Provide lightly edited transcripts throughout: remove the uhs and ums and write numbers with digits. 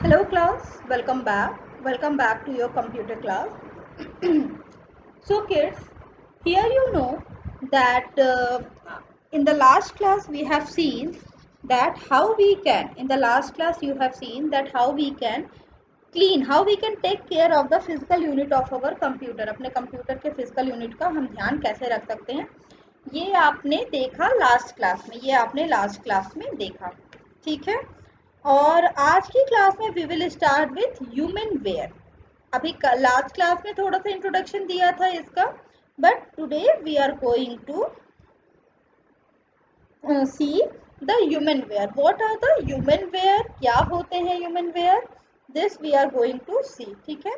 Hello class, welcome back. Welcome back to your computer class. So kids, here you know that in the last class we have seen that how we can, in the last class you have seen that how we can clean, how we can take care of the physical unit of our computer. अपने computer के physical unit का हम ध्यान कैसे रख सकते हैं, ये आपने देखा लास्ट क्लास में, ये आपने लास्ट क्लास में देखा, ठीक है। और आज की क्लास में we will start with human ware. अभी लास्ट क्लास में थोड़ा सा इंट्रोडक्शन दिया था इसका, but today we are going to see the human ware. What are the human ware, क्या होते हैं human ware, this we are going to see, ठीक है।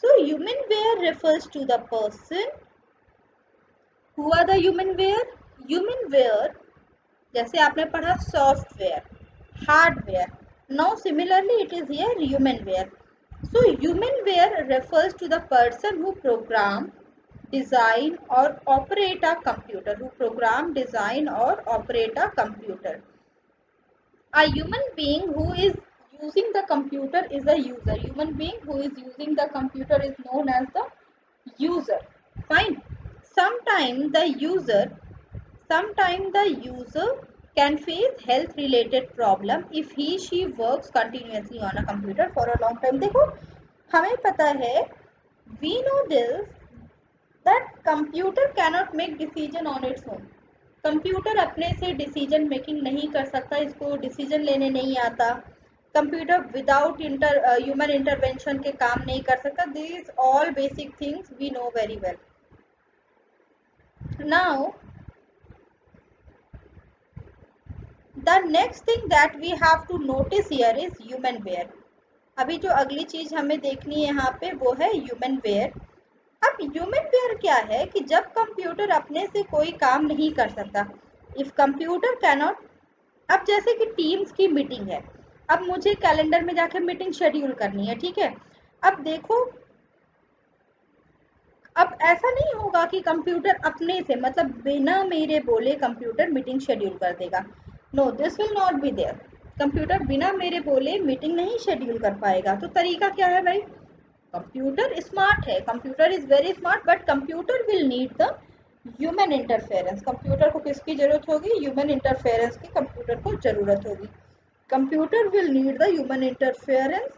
So human ware refers to the person who are the human ware. Human ware जैसे आपने पढ़ा software, hardware, now similarly it is here human wear. So human wear refers to the person who program, design or operate a computer, who program, design or operate a computer. A human being who is using the computer is a user. Human being who is using the computer is known as the user. Fine. Sometimes the user can face health related problem if he she works continuously on a computer for a long time. देखो हमें पता है, we know this that computer cannot make decision on its own. Computer अपने से decision making नहीं कर सकता, इसको डिसीजन लेने नहीं आता। कंप्यूटर विदाउट ह्यूमन इंटरवेंशन के काम नहीं कर सकता। This all basic things we know very well. Now the next thing that we have to notice here is human wear. अभी जो अगली चीज हमें देखनी है यहाँ पे वो है human wear. अब human wear क्या है कि जब कंप्यूटर अपने से कोई काम नहीं कर सकता, if computer cannot, अब जैसे कि टीम्स की मीटिंग है, अब मुझे कैलेंडर में जाकर मीटिंग शेड्यूल करनी है, ठीक है। अब देखो, अब ऐसा नहीं होगा कि कंप्यूटर अपने से मतलब बिना मेरे बोले कंप्यूटर मीटिंग शेड्यूल कर देगा। No, this will not be there. Computer बिना मेरे बोले मीटिंग नहीं शेड्यूल कर पाएगा। तो तरीका क्या है भाई, कंप्यूटर स्मार्ट है, computer is very smart, but computer will need the human interference. Computer को किसकी जरूरत होगी, ह्यूमन इंटरफेरेंस की कंप्यूटर को जरूरत होगी। Computer will need the human interference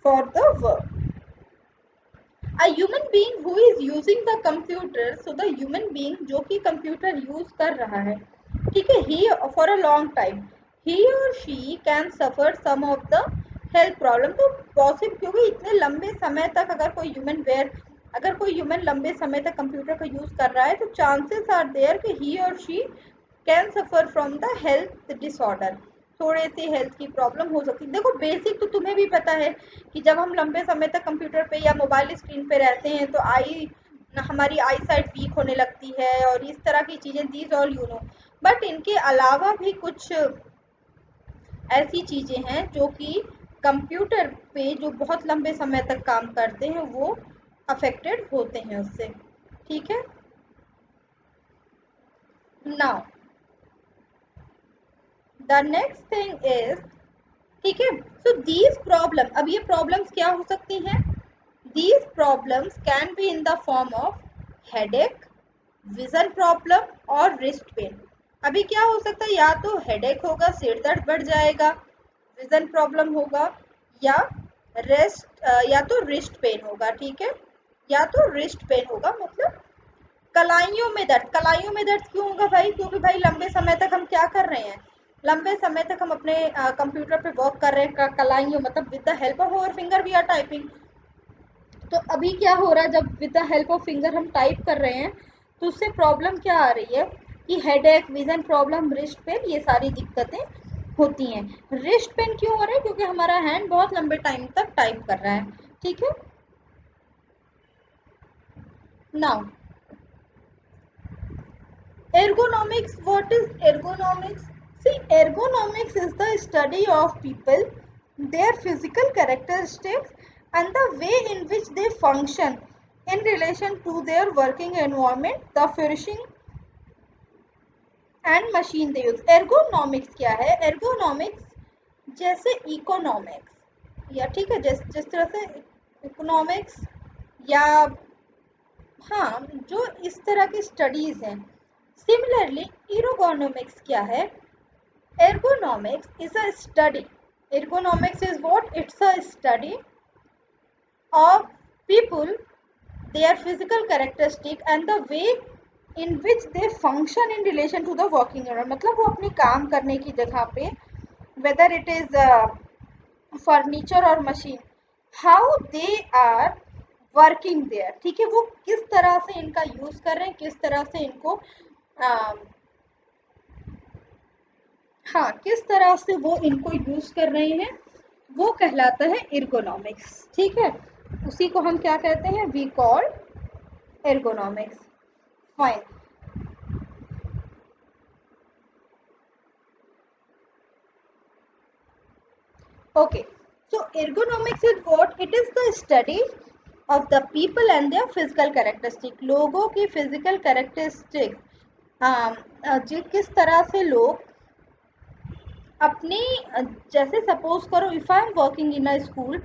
for the work. A human being who is using the computer, so the human being जो कि कंप्यूटर यूज कर रहा है, ठीक है, he for a long time he or she can suffer some of the health problem. तो possible, क्योंकि इतने लंबे समय तक अगर कोई ह्यूमन लंबे समय तक कंप्यूटर का यूज कर रहा है तो चांसेस आर देयर कि he or she can suffer from the health disorder, थोड़े से हेल्थ की प्रॉब्लम हो सकती है। देखो बेसिक तो तुम्हें भी पता है कि जब हम लंबे समय तक कंप्यूटर पे या मोबाइल स्क्रीन पे रहते हैं तो हमारी आई साइट वीक होने लगती है और इस तरह की चीज़ें, these all you know. But इनके अलावा भी कुछ ऐसी चीज़ें हैं जो कि कंप्यूटर पे जो बहुत लंबे समय तक काम करते हैं वो अफेक्टेड होते हैं उससे, ठीक है। Now the next thing is, ठीक है, सो दीज प्रॉब्लम, अब ये प्रॉब्लम्स क्या हो सकती हैं, these problems can be in the form of headache, vision problem और रिस्ट पेन। अभी क्या हो सकता है, या तो हेडेक होगा, सिर दर्द बढ़ जाएगा, विजन प्रॉब्लम होगा, या या तो रिस्ट पेन होगा, ठीक है, या तो रिस्ट पेन होगा, मतलब कलाइयों में दर्द। कलाइयों में दर्द क्यों होगा भाई, क्योंकि भाई लंबे समय तक हम क्या कर रहे हैं, लंबे समय तक हम अपने कंप्यूटर पे वर्क कर रहे हैं, कलाइयों मतलब with the help of our finger we are typing. तो अभी क्या हो रहा है, जब with the help of finger हम टाइप कर रहे हैं तो उससे प्रॉब्लम क्या आ रही है कि headache, vision problem, wrist pain, ये सारी दिक्कतें होती हैं। रिस्ट पेन क्यों हो रहा है, क्योंकि हमारा हैंड बहुत लंबे टाइम तक टाइप कर रहा है, ठीक है। Now ergonomics, what is ergonomics? See, ergonomics is the study of people, their physical characteristics and the way in which they function in relation to their working environment, the furnishing and machine they use. Ergonomics क्या है, ergonomics जैसे economics, या ठीक है, जिस जिस तरह से इकोनॉमिक्स या हाँ, जो इस तरह की स्टडीज हैं। सिमिलरली एर्गोनॉमिक्स क्या है? Ergonomics is a study. Ergonomics is what? It's a study of people, their physical characteristic and the way in which they function in relation to the working environment. मतलब वो अपनी काम करने की जगह पे whether it is furniture or machine, how they are working there. ठीक है, वो किस तरह से इनका यूज कर रहे हैं, किस तरह से इनको हाँ, किस तरह से वो इनको यूज कर रहे हैं, वो कहलाता है एर्गोनॉमिक्स। ठीक है, उसी को हम क्या कहते हैं? We call ergonomics. Fine. Okay, so ergonomics is what? It is the study of the people and their physical characteristic. लोगों की physical characteristic, जो किस तरह से लोग अपने जैसे सपोज करो, if I am working in a school,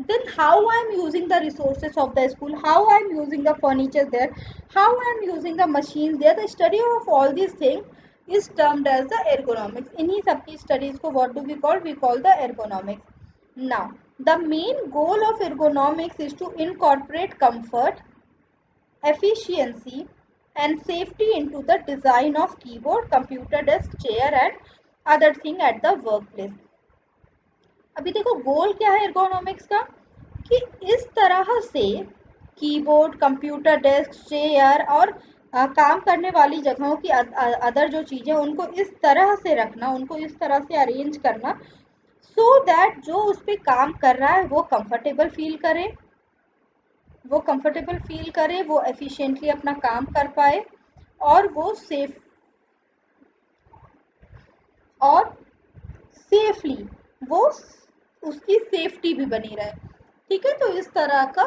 then how I am using the resources of the school, how I am using the furniture there, how I am using the machines there. The study of all these things is termed as the ergonomics. इन्हीं सब की studies को what do we call? We call the ergonomics. Now the main goal of ergonomics is to incorporate comfort, efficiency and safety into the design of keyboard, computer desk, chair and other thing at the workplace. अभी देखो गोल क्या है ergonomics का, कि इस तरह से keyboard, computer desk, chair और काम करने वाली जगहों की अदर जो चीज़ें, उनको इस तरह से रखना, उनको इस तरह से अरेंज करना, सो दैट जो उस पर काम कर रहा है वो कंफर्टेबल फील करे, वो एफिशिएंटली अपना काम कर पाए और वो सेफली वो उसकी सेफ्टी भी बनी रहे। ठीक है, तो इस तरह का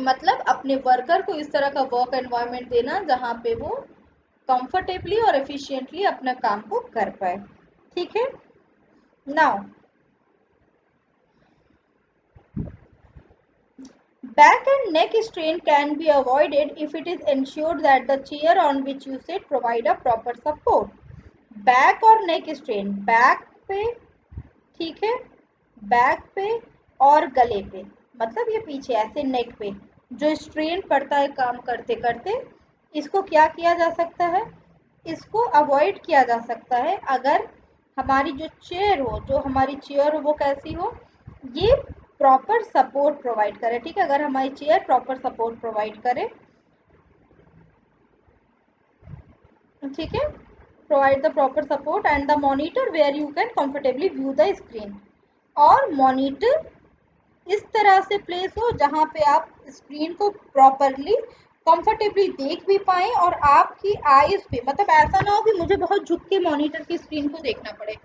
मतलब अपने वर्कर को इस तरह का वर्क एनवायरनमेंट देना जहाँ पे वो कंफर्टेबली और एफिशिएंटली अपना काम को कर पाए। ठीक है, now back and neck strain can be avoided if it is ensured that the chair on which you sit provide a proper support. Back और नेक स्ट्रेन, बैक पे, ठीक है, बैक पे और गले पे, मतलब ये पीछे ऐसे नेक पे जो स्ट्रेन पड़ता है काम करते करते, इसको क्या किया जा सकता है? इसको अवॉइड किया जा सकता है अगर हमारी जो चेयर हो, वो कैसी हो? ये प्रॉपर सपोर्ट प्रोवाइड करे। ठीक है, अगर हमारी चेयर प्रॉपर सपोर्ट प्रोवाइड करे, ठीक है, provide the proper support and the monitor where you can comfortably view the screen, और मॉनिटर इस तरह से प्लेस हो जहाँ पे आप स्क्रीन को प्रॉपरली कंफर्टेबली देख भी पाएं और आपकी आईज पे, मतलब ऐसा ना हो कि मुझे बहुत झुक के मॉनिटर की स्क्रीन को देखना पड़े।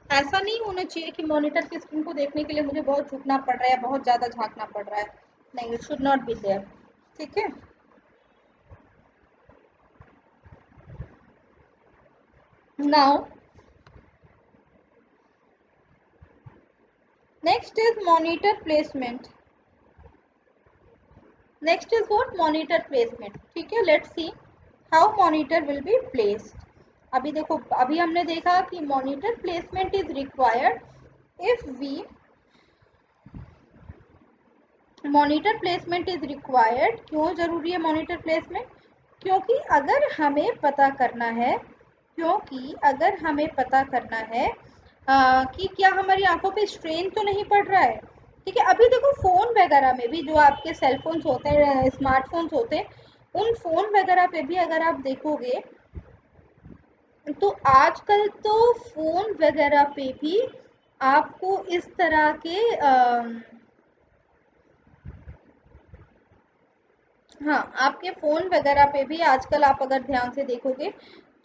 ऐसा नहीं होना चाहिए कि मॉनिटर की स्क्रीन को देखने के लिए मुझे बहुत झुकना पड़ रहा है या बहुत ज़्यादा झांकना पड़ रहा है। नहीं, it should not be there. ठीक है, now next is monitor placement. Next is what? Monitor placement. ठीक है, let's see how monitor will be placed. अभी देखो, अभी हमने देखा कि monitor placement is required if we monitor placement is required. क्यों जरूरी है monitor placement? क्योंकि अगर हमें पता करना है, कि क्या हमारी आंखों पे स्ट्रेन तो नहीं पड़ रहा है। ठीक है, अभी देखो फोन वगैरह में भी जो आपके सेलफोन्स होते हैं, स्मार्टफोन्स होते हैं, उन फोन वगैरह पे भी अगर आप देखोगे तो आजकल तो फोन वगैरह पे भी आपको इस तरह के हाँ, आपके फोन वगैरह पे भी आजकल आप अगर ध्यान से देखोगे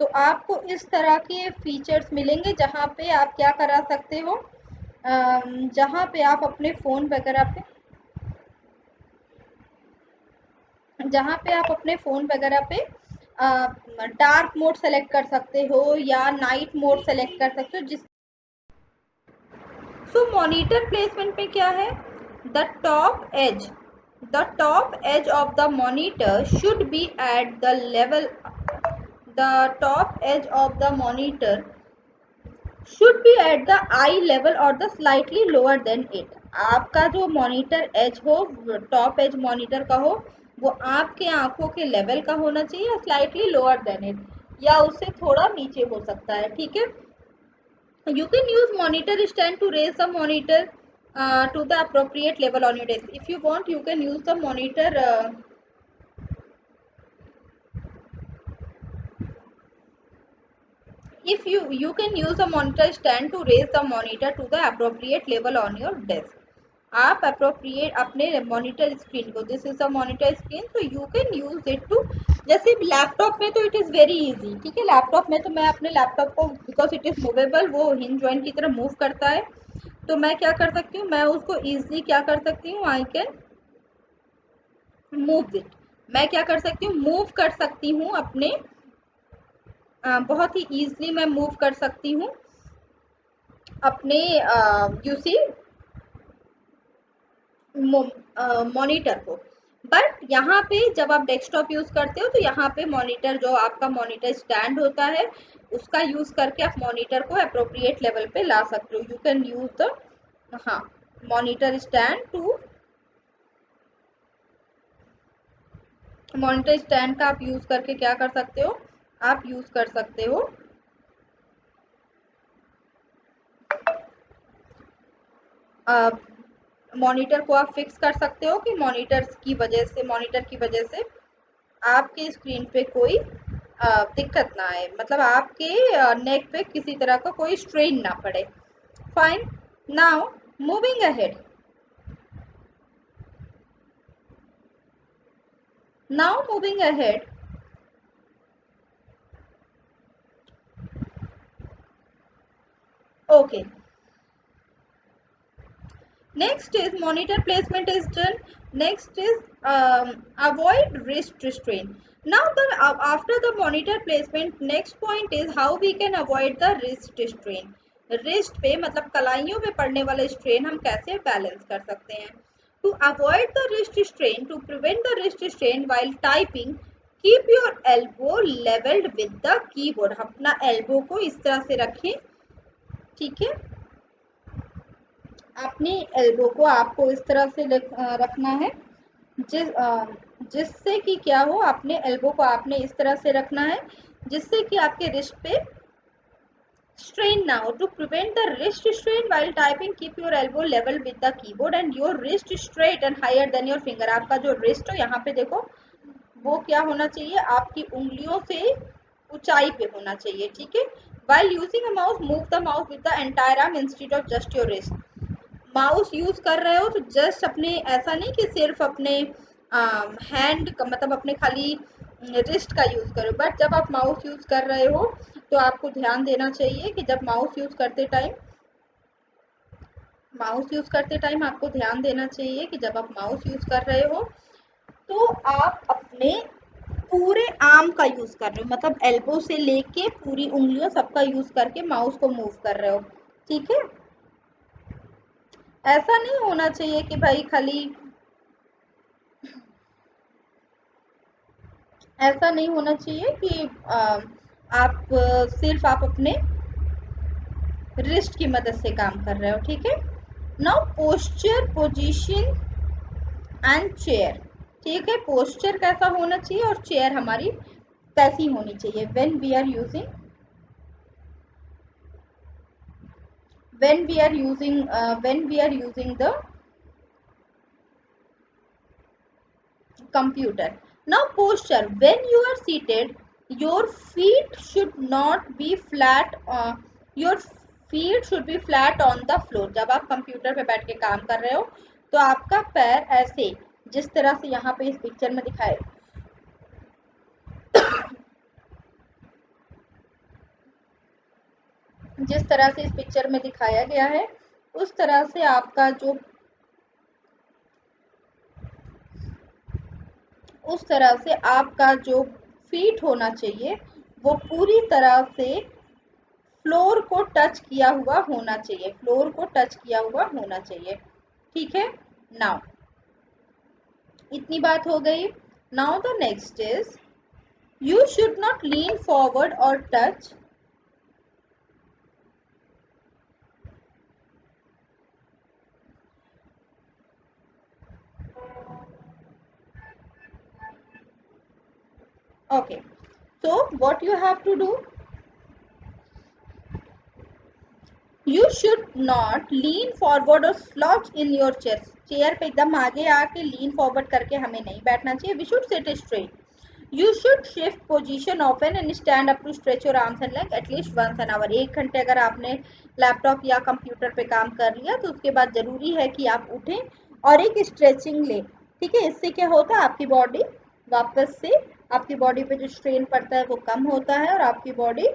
तो आपको इस तरह के फीचर्स मिलेंगे जहाँ पे आप क्या करा सकते हो, जहाँ पे आप अपने फ़ोन वगैरह पे डार्क मोड सेलेक्ट कर सकते हो या नाइट मोड सेलेक्ट कर सकते हो, सो मॉनिटर प्लेसमेंट में क्या है, the top edge of the monitor should be at the level, the top edge of the monitor should be at the eye level or the slightly lower than it। आपका जो monitor as हो, top edge monitor का हो, वो आपके आंखों के level का होना चाहिए या स्लाइटली लोअर देन इट, या उससे थोड़ा नीचे हो सकता है, ठीक है। You can use monitor stand to raise the monitor to the appropriate level on your desk. If you want, you can use the monitor if you can use a monitor stand to raise the monitor to the appropriate level on your desk। आप appropriate अपने monitor screen को, this is a monitor screen, so you can use it to, जैसे laptop में तो it is very easy, ठीक है। Laptop में तो मैं अपने लैपटॉप को, because it is movable, वो hinge joint की तरह मूव करता है, तो मैं क्या कर सकती हूँ, मैं उसको easily क्या कर सकती हूँ, I can move it, मैं क्या कर सकती हूँ, मूव कर सकती हूँ अपने, बहुत ही ईजिली मैं मूव कर सकती हूँ अपने यू सी मॉनिटर को। बट यहाँ पे जब आप डेस्कटॉप यूज़ करते हो तो यहाँ पे मॉनिटर, जो आपका मॉनिटर स्टैंड होता है, उसका यूज़ करके आप मॉनिटर को अप्रोप्रिएट लेवल पे ला सकते हो। यू कैन यूज़ द, हाँ, monitor stand too, monitor stand का आप यूज़ करके क्या कर सकते हो, आप यूज़ कर सकते हो मॉनिटर को आप फिक्स कर सकते हो कि मॉनिटर की वजह से आपके स्क्रीन पे कोई दिक्कत ना आए, मतलब आपके नेक पे किसी तरह का कोई स्ट्रेन ना पड़े। Fine, now moving ahead, okay, next is monitor placement is done. Next is avoid wrist strain. Now after the monitor placement, next point is how we can avoid the wrist strain। wrist पे मतलब कलाइयों पे पड़ने वाले strain हम कैसे balance कर सकते हैं। To avoid the wrist strain, to prevent the wrist strain while typing, keep your elbow leveled with the keyboard। अपना elbow को इस तरह से रखें, ठीक है, अपनी एल्बो को आपको इस तरह से रखना है, जिससे कि क्या हो, अपने एल्बो को आपने इस तरह से रखना है जिससे कि आपके रिस्ट पे स्ट्रेन ना हो। To prevent the wrist strain while typing, keep your elbow level with the keyboard and your wrist straight and higher than your finger. आपका जो रिस्ट हो, यहाँ पे देखो, वो क्या होना चाहिए, आपकी उंगलियों से ऊंचाई पे होना चाहिए, ठीक है। While using a mouse, move the mouse with the entire arm instead of just your wrist. Mouse use कर रहे हो तो जस्ट अपने, ऐसा नहीं कि सिर्फ अपने हैंड का, मतलब अपने खाली रिस्ट का यूज करो, बट जब आप माउस यूज कर रहे हो तो आपको ध्यान देना चाहिए कि जब माउस यूज करते टाइम आपको ध्यान देना चाहिए कि जब आप माउस यूज कर रहे हो तो आप अपने पूरे आर्म का यूज कर रहे हो, मतलब एल्बो से लेके पूरी उंगलियों सबका यूज करके माउस को मूव कर रहे हो, ठीक है। ऐसा नहीं होना चाहिए कि भाई खाली, ऐसा नहीं होना चाहिए कि आप सिर्फ आप अपने रिस्ट की मदद से काम कर रहे हो, ठीक है। Now posture, position and chair, ठीक है। पोस्चर कैसा होना चाहिए और चेयर हमारी कैसी होनी चाहिए when we are using the computer। Now posture, when you are seated, your feet should not be flat, your feet should be flat on the floor। जब आप कंप्यूटर पे बैठ के काम कर रहे हो तो आपका पैर ऐसे, जिस तरह से यहाँ पे इस पिक्चर में दिखाए, जिस तरह से इस पिक्चर में दिखाया गया है, उस तरह से आपका जो, उस तरह से आपका जो फीट होना चाहिए वो पूरी तरह से फ्लोर को टच किया हुआ होना चाहिए, फ्लोर को टच किया हुआ होना चाहिए। ठीक है, नाउ इतनी बात हो गई। Now the next is you should not lean forward और touch okay, so what you have to do, you should not lean forward or slouch in your chair, chair पे एकदम आगे आके लीन फॉरवर्ड करके हमें नहीं बैठना चाहिए। we should sit straight, you should shift position often and stand up to stretch your arms and legs at least once an hour। 1 घंटे अगर आपने लैपटॉप या कंप्यूटर पे काम कर लिया तो उसके बाद जरूरी है कि आप उठें और एक स्ट्रेचिंग लें। ठीक है, इससे क्या होता है, आपकी बॉडी वापस से, आपकी बॉडी पे जो स्ट्रेन पड़ता है वो कम होता है और आपकी बॉडी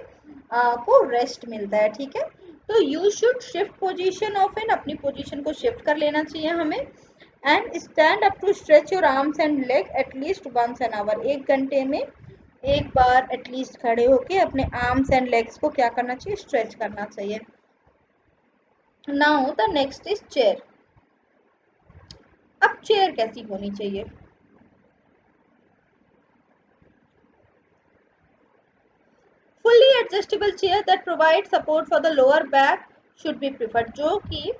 को रेस्ट मिलता है। ठीक है, तो you should shift position often, अपनी पोजीशन को शिफ्ट कर लेना चाहिए हमें। And stand up to stretch your arms and leg at least once an hour, 1 घंटे में एक बार एटलीस्ट खड़े होके अपने आर्म्स एंड लेग्स को क्या करना चाहिए, स्ट्रेच करना चाहिए। Now the next is chair. अब चेयर कैसी होनी चाहिए, fully adjustable chair that provide support for the lower back should be preferred, जो कि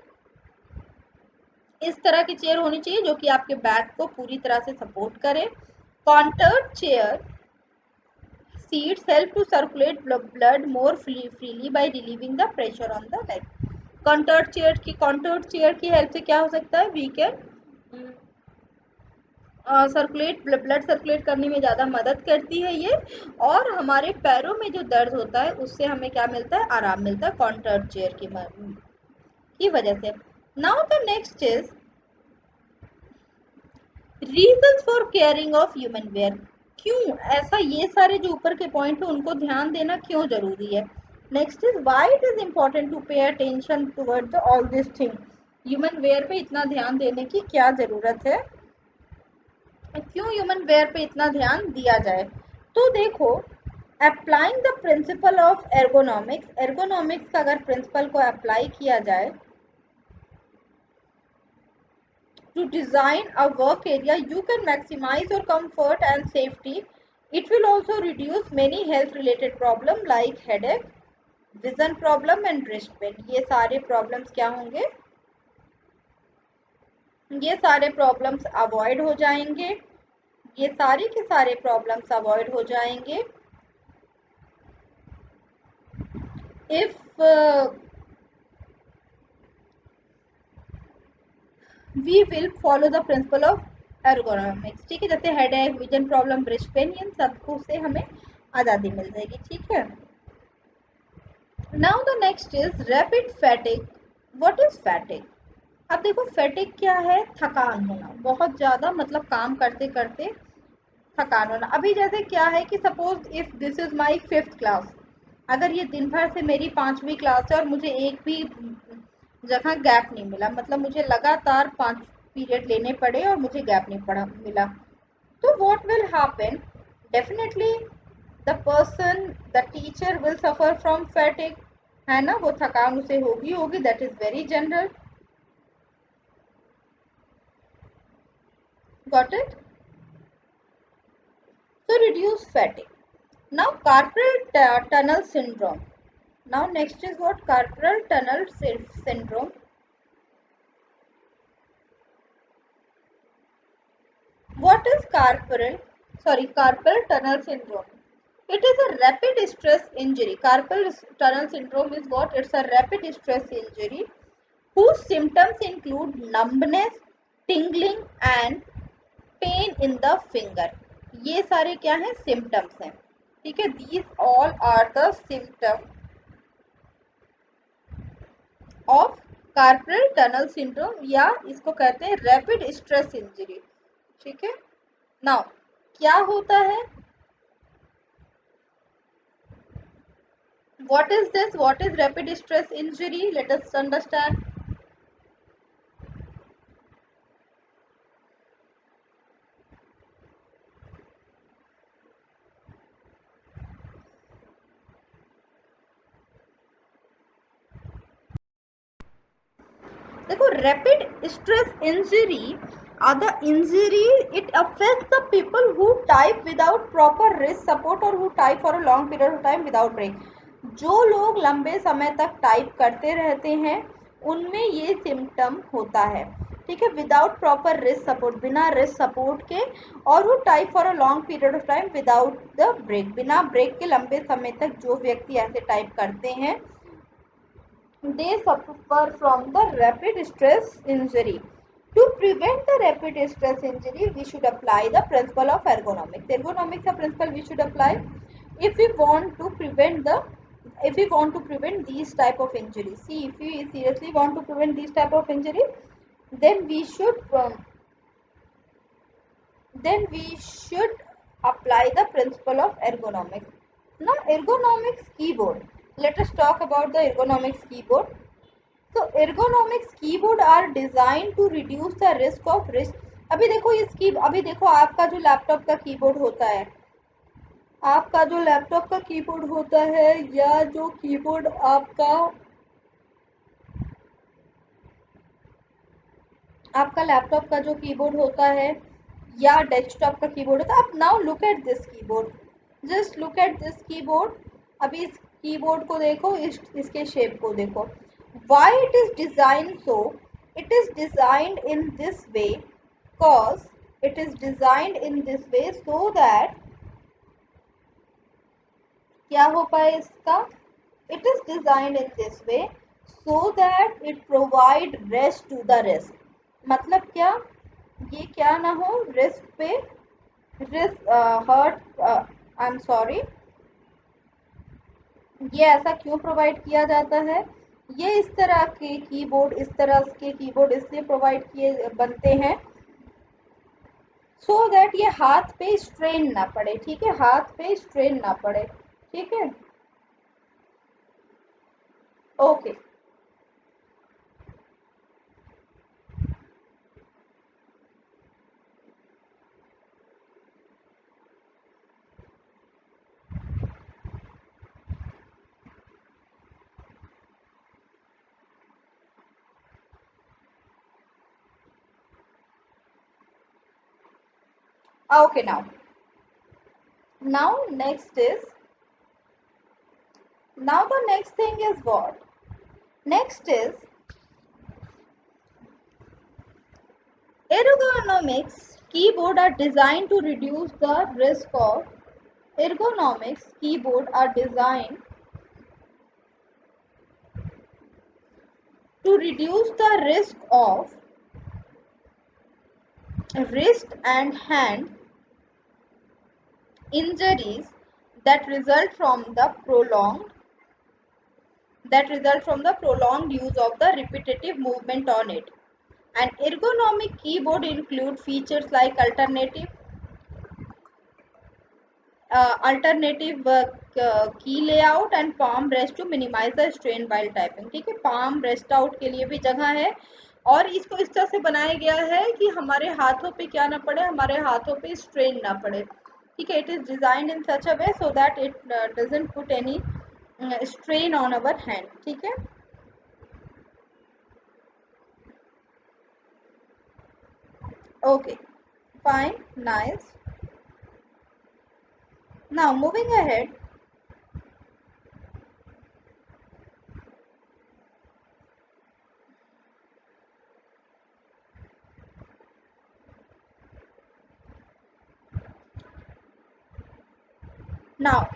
इस तरह की चेयर होनी चाहिए जो कि आपके बैक को पूरी तरह से सपोर्ट करे। कॉन्टर्ड chair seats help to circulate blood more freely by relieving the pressure on the leg। Contoured chair की हेल्प से क्या हो सकता है, we can circulate, blood circulate करने में ज़्यादा मदद करती है ये, और हमारे पैरों में जो दर्द होता है उससे हमें क्या मिलता है, आराम मिलता है कॉन्टर्ड चेयर की वजह से। Now the next is reasons for caring of human ware. क्यों ऐसा, ये सारे जो ऊपर के पॉइंट है उनको ध्यान देना क्यों जरूरी है। Next is why it is important to pay attention towards all this thing, human ware पे इतना ध्यान देने की क्या जरूरत है, क्यों ह्यूमन वेयर पे इतना ध्यान दिया जाए। तो देखो, applying the principle of ergonomics, ergonomics का अगर प्रिंसिपल को अप्लाई किया जाए to design a work area, you can maximize your comfort and safety. It will also reduce many health related problems like headache, vision problem and wrist pain। ये सारे problems क्या होंगे, ये सारे problems avoid हो जाएंगे, ये सारे के सारे problems avoid हो जाएंगे if we will follow the principle of ergonomics। ठीक है, जैसे headache, vision problem, breast pain, इन सबको से हमें आज़ादी मिल जाएगी। ठीक है, now the next is rapid fatigue. What is fatigue, अब देखो फैटिक क्या है, थकान होना बहुत ज़्यादा, मतलब काम करते करते थकान होना। अभी जैसे क्या है कि suppose if this is my 5th class, अगर ये दिन भर से मेरी 5वीं क्लास है और मुझे एक भी जगह गैप नहीं मिला, मतलब मुझे लगातार 5 पीरियड लेने पड़े और मुझे गैप नहीं पड़ा मिला, तो what will happen, definitely the person, the teacher will suffer from फैटिक, है ना, वो थकान उसे होगी होगी, that is very general. Got it, so reduce fatigue। Now carpal tunnel syndrome, now next is what, carpal tunnel syndrome। What is carpal tunnel syndrome? It is a rapid stress injury. Carpal tunnel syndrome is what? It's a rapid stress injury whose symptoms include numbness, tingling and pain in the finger। ये सारे क्या हैं, symptoms हैं। ठीक है, these all are the symptoms of carpal tunnel syndrome, या इसको कहते हैं रैपिड स्ट्रेस इंजरी। ठीक है, नाउ क्या होता है, what is this, what is rapid stress injury, let us understand। देखो, rapid stress injury are the injury it affects the people who type without proper wrist support or who type for a long period of time without break. जो लोग लंबे समय तक type करते रहते हैं उनमें ये सिम्टम होता है, ठीक है, विदाउट प्रॉपर रिस्ट सपोर्ट, बिना रिस्ट सपोर्ट के, और वो type for a long period of time without the break, बिना ब्रेक के लंबे समय तक जो व्यक्ति ऐसे टाइप करते हैं, they suffer from the rapid stress injury. To prevent the rapid stress injury, we should apply the principle of ergonomics. Ergonomics का principle we should apply if we want to prevent these type of injuries. See, if we seriously want to prevent these type of injuries, then we should apply the principle of ergonomics. Now, ergonomics keyboard. Let us talk about the ergonomics keyboard. तो ergonomics keyboard are designed to reduce the risk of wrist. अभी देखो आपका जो laptop का keyboard होता है, या जो कीबोर्ड आपका लैपटॉप का जो कीबोर्ड होता है या डेस्कटॉप का कीबोर्ड होता है, आप now look at this keyboard, just look at this keyboard. अभी इस कीबोर्ड को देखो, इसके शेप को देखो। Why it is designed so? It is designed in this way cause it is designed in this way so that क्या हो पाए इसका, it is designed in this way so that it provide rest to the wrist. मतलब क्या, ये क्या ना हो wrist पे, wrist hurt, I am sorry, ये ऐसा क्यों प्रोवाइड किया जाता है, ये इस तरह के कीबोर्ड इसलिए प्रोवाइड किए बनते हैं सो दैट ये हाथ पे स्ट्रेन ना पड़े, ठीक है, हाथ पे स्ट्रेन ना पड़े, ठीक है, okay. Okay, now the next thing is what? Next is ergonomics keyboard are designed to reduce the risk of ergonomics keyboard are designed to reduce the risk of wrist and hand injuries that result from the prolonged use of the repetitive movement on it. An ergonomic keyboard include features like alternative key layout and palm rest to minimize the strain while typing, ठीक है, palm rest out के लिए भी जगह है, और इसको इस तरह से बनाया गया है कि हमारे हाथों पे क्या ना पड़े, हमारे हाथों पे स्ट्रेन ना पड़े, ठीक है, it is designed in such a way so that it doesn't put any strain on our hand, ठीक है, okay, fine, nice. Now moving ahead, now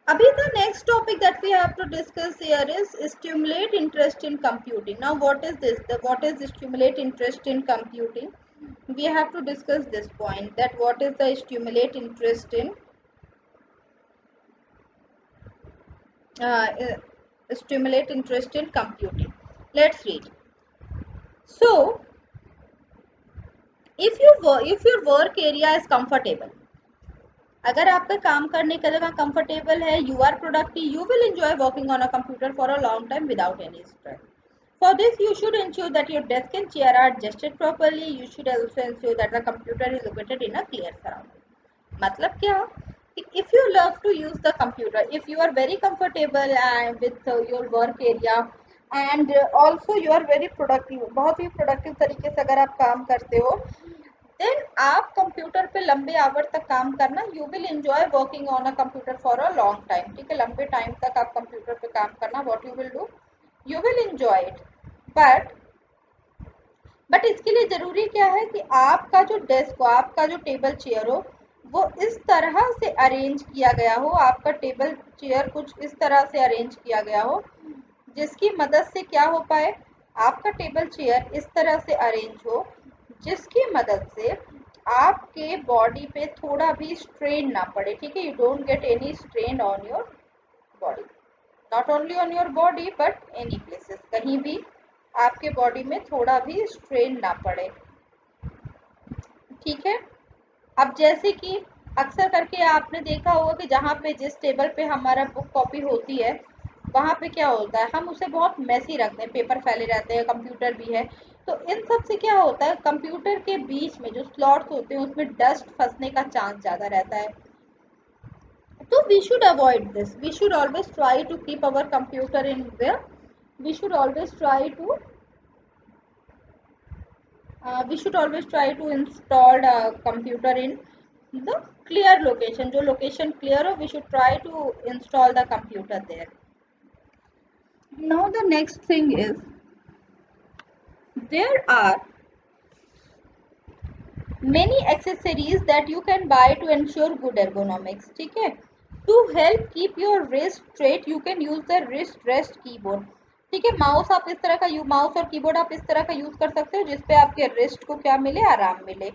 abhi the next topic that we have to discuss here is stimulate interest in computing. Now what is this, what is stimulate interest in computing? We have to discuss this point, that what is the stimulate interest in uh, stimulate interest in computing. Let's read. So if your work area is comfortable, अगर आपका काम करने का जगह comfortable है, you are productive, you will enjoy working on a computer for a long time without any stress. For this, you should ensure that your desk and chair are adjusted properly. You should also ensure that the computer is located in a clear surrounding. मतलब क्या? If you love to use the computer, if you are very comfortable and with your work area, and also you are very productive, बहुत ही productive तरीके से अगर आप काम करते हो, देन आप कंप्यूटर पे लंबे आवर तक काम करना, you will enjoy working on a computer for a long time. ठीक है, लंबे टाइम तक आप कंप्यूटर पे काम करना, what you will do, you will enjoy it. But इसके लिए जरूरी क्या है कि आपका जो डेस्क हो, आपका जो टेबल चेयर हो, वो इस तरह से अरेंज किया गया हो, आपका टेबल चेयर कुछ इस तरह से अरेंज किया गया हो जिसकी मदद से क्या हो पाए, आपका टेबल चेयर इस तरह से अरेंज हो जिसकी मदद से आपके बॉडी पे थोड़ा भी स्ट्रेन ना पड़े। ठीक है, you don't get any strain on your body, not only on your body but any places, कहीं भी आपके बॉडी में थोड़ा भी स्ट्रेन ना पड़े। ठीक है, अब जैसे कि अक्सर करके आपने देखा होगा कि जहाँ पे जिस टेबल पे हमारा बुक कॉपी होती है, वहाँ पे क्या होता है, हम उसे बहुत मैसी रखते हैं, पेपर फैले रहते हैं, कंप्यूटर भी है, तो इन सब से क्या होता है, कंप्यूटर के बीच में जो स्लॉट्स होते हैं उसमें डस्ट फंसने का चांस ज़्यादा रहता है। So we should avoid this. We should always try to keep our computer in where we should always try to install the computer in the clear location. जो location clear हो, we should try to install the computer there. Now the next thing is there are many accessories that you can buy to ensure good ergonomics. ठीक है, to help keep your wrist straight you can use the wrist rest keyboard. ठीक है, mouse आप इस तरह का mouse और keyboard आप इस तरह का यूज कर सकते हो जिसपे आपके रिस्ट को क्या मिले, आराम मिले।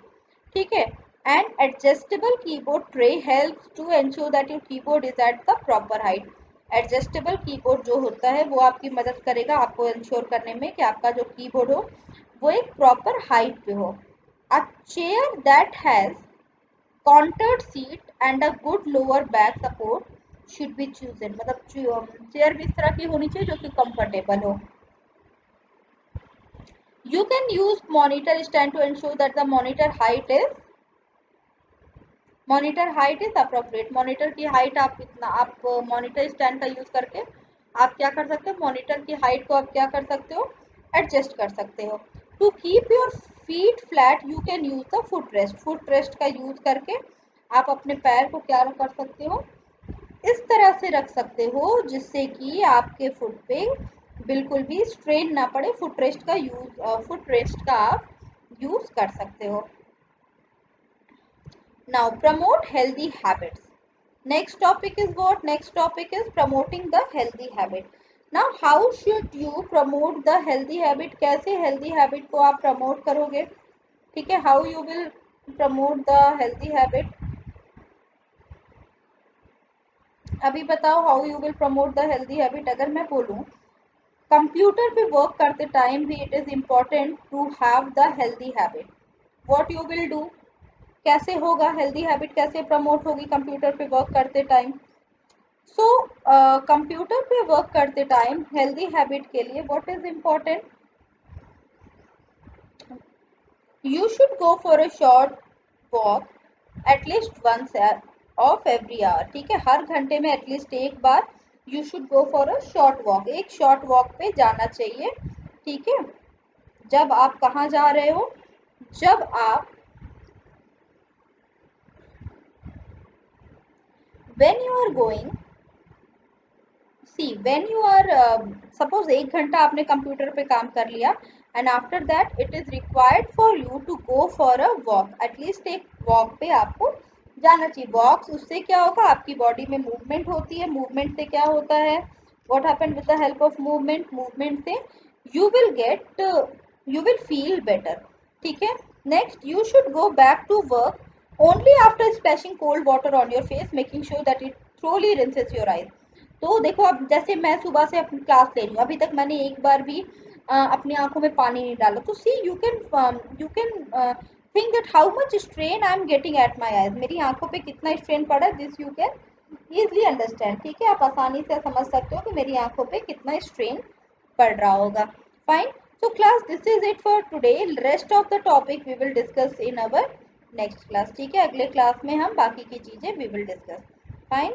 ठीक है, and adjustable keyboard tray helps to ensure that your keyboard is at the proper height. Adjustable keyboard जो होता है वो आपकी मदद करेगा आपको इंश्योर करने में कि आपका जो कीबोर्ड हो वो एक प्रॉपर हाइट पे हो। A chair that has contoured seat and a good lower back support should be chosen. मतलब चेयर भी इस तरह की होनी चाहिए जो कि कंफर्टेबल हो। You can use monitor stand to ensure that the monitor height is appropriate. Monitor की हाइट आप मॉनिटर स्टैंड का यूज करके आप क्या कर सकते हो, मॉनिटर की हाइट को आप क्या कर सकते हो, एडजस्ट कर सकते हो। To keep your feet flat you can use the foot rest. Foot rest का यूज करके आप अपने पैर को क्या कर सकते हो, इस तरह से रख सकते हो जिससे कि आपके फुट पे बिल्कुल भी स्ट्रेन ना पड़े। फुट रेस्ट का आप यूज कर सकते हो। Now promote healthy habits. Next topic is what? Next topic is promoting the healthy habit. Now how should you promote the healthy habit? कैसे healthy habit को आप promote करोगे? ठीक है, how you will promote the healthy habit? अभी बताओ how you will promote the healthy habit। अगर मैं बोलूँ कंप्यूटर पे वर्क करते टाइम भी it is important to have the healthy habit. What you will do? कैसे होगा हेल्दी हैबिट, कैसे प्रमोट होगी कंप्यूटर पे वर्क करते टाइम। सो कंप्यूटर पे वर्क करते टाइम हेल्दी हैबिट के लिए what is important, you should go for a short walk at least once of every hour. ठीक है, हर घंटे में एटलीस्ट एक बार you should go for a short walk, एक शॉर्ट वॉक पे जाना चाहिए। ठीक है, जब आप कहाँ जा रहे हो, जब आप when you are going, see when you are suppose एक घंटा आपने कंप्यूटर पे काम कर लिया and after that it is required for you to go for a walk, at least एक वॉक पे आपको जाना चाहिए। वॉक उससे क्या होगा, आपकी बॉडी में मूवमेंट होती है, मूवमेंट से क्या होता है, what happen with the help of movement, movement से यू विल फील बेटर। ठीक है, next you should go back to work only after splashing cold water on your face making sure that it thoroughly rinses your eyes. तो देखो अब जैसे मैं सुबह से अपनी क्लास ले रही हूँ, अभी तक मैंने एक बार भी अपनी आंखों में पानी नहीं डाला, तो see you can think that how much strain I am getting at my eyes, मेरी आंखों पे कितना स्ट्रेन पड़ा है, this you can easily understand. ठीक है, आप आसानी से समझ सकते हो कि मेरी आंखों पे कितना स्ट्रेन पड़ रहा होगा। Fine, so class this is it for today, rest of the topic we will discuss in our next class। ठीक है, अगले क्लास में हम बाकी की चीजें we will discuss। फाइन।